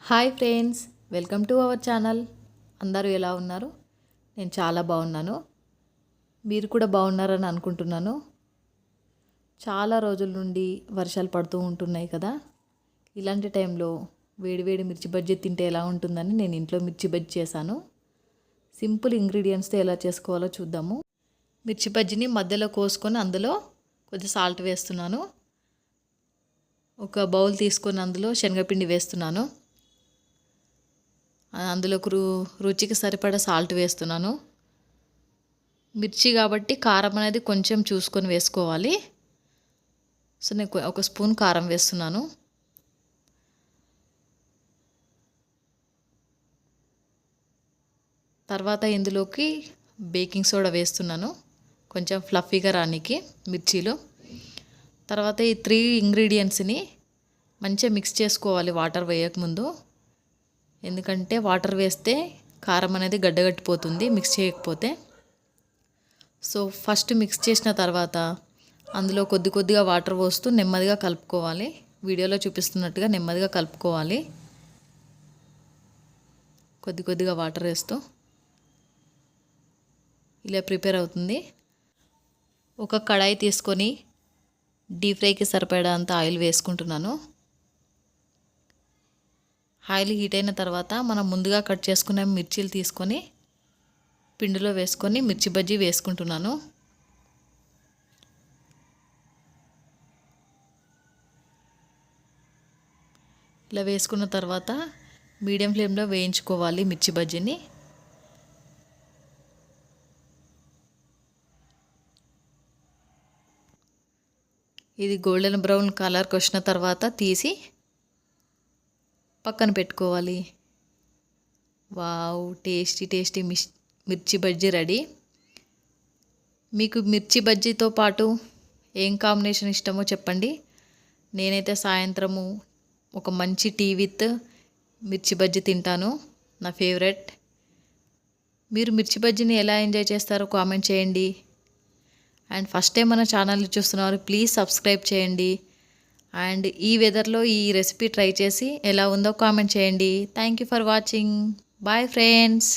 Hi friends, welcome to our channel. అందరూ ఎలా ఉన్నారు? నేను చాలా బాగున్నాను. మీరు కూడా బాగున్నారని అనుకుంటున్నాను. చాలా రోజుల నుండి వర్షాలు పడుతూ ఉంటున్నాయి కదా. ఇలాంటి టైంలో వేడివేడి మిర్చి బజ్జీ తింటే ఎలా ఉంటుందని నేను ఇంట్లో మిర్చి బజ్జీ చేశాను. సింపుల్ ఇంగ్రీడియంట్స్తో ఎలా చేసుకోవాలో చూద్దాము. మిర్చి బజ్జీని మధ్యలో కోసుకొని అందులో కొద్దిగా సాల్ట్ వేస్తున్నాను. ఒక బౌల్ తీసుకొని అందులో శనగపిండి వేస్తున్నాను. అందులోకి రుచికి సరిపడా సాల్ట్ వేస్తున్నాను. మిర్చి కాబట్టి కారం అనేది కొంచెం చూసుకొని వేసుకోవాలి. సో నేను ఒక స్పూన్ కారం వేస్తున్నాను. తర్వాత ఇందులోకి బేకింగ్ సోడా వేస్తున్నాను, కొంచెం ఫ్లఫీగా రానికి మిర్చీలు. తర్వాత ఈ 3 ఇంగ్రీడియంట్స్ని మంచిగా మిక్స్ చేసుకోవాలి వాటర్ వేయకముందు. ఎందుకంటే వాటర్ వేస్తే కారం అనేది గడ్డగట్టిపోతుంది మిక్స్ చేయకపోతే. సో ఫస్ట్ మిక్స్ చేసిన తర్వాత అందులో కొద్దిగా వాటర్ పోస్తూ నెమ్మదిగా కలుపుకోవాలి. వీడియోలో చూపిస్తున్నట్టుగా నెమ్మదిగా కలుపుకోవాలి. కొద్దిగా వాటర్ వేస్తూ ఇలా ప్రిపేర్ అవుతుంది. ఒక కడాయి తీసుకొని డీప్ ఫ్రైకి సరిపడా అంత ఆయిల్ వేసుకుంటున్నాను. ఆయిల్ హీట్ అయిన తర్వాత మనం ముందుగా కట్ చేసుకున్న మిర్చీలు తీసుకొని పిండిలో వేసుకొని మిర్చి బజ్జీ వేసుకుంటున్నాను. ఇలా వేసుకున్న తర్వాత మీడియం ఫ్లేమ్లో వేయించుకోవాలి మిర్చి బజ్జీని. ఇది గోల్డెన్ బ్రౌన్ కలర్కి వచ్చిన తర్వాత తీసి పక్కన పెట్టుకోవాలి. వావ్, టేస్టీ మిర్చి బజ్జీ రెడీ. మీకు మిర్చి బజ్జీతో పాటు ఏం కాంబినేషన్ ఇష్టమో చెప్పండి. నేనైతే సాయంత్రము ఒక మంచి టీ విత్ మిర్చి బజ్జీ తింటాను, నా ఫేవరెట్. మీరు మిర్చి బజ్జీని ఎలా ఎంజాయ్ చేస్తారో కామెంట్ చేయండి. అండ్ ఫస్ట్ టైం మన ఛానల్ని చూస్తున్నారు, ప్లీజ్ సబ్స్క్రైబ్ చేయండి. అండ్ ఈ వెదర్లో ఈ రెసిపీ ట్రై చేసి ఎలా ఉందో కామెంట్ చేయండి. Thank you for watching. Bye friends.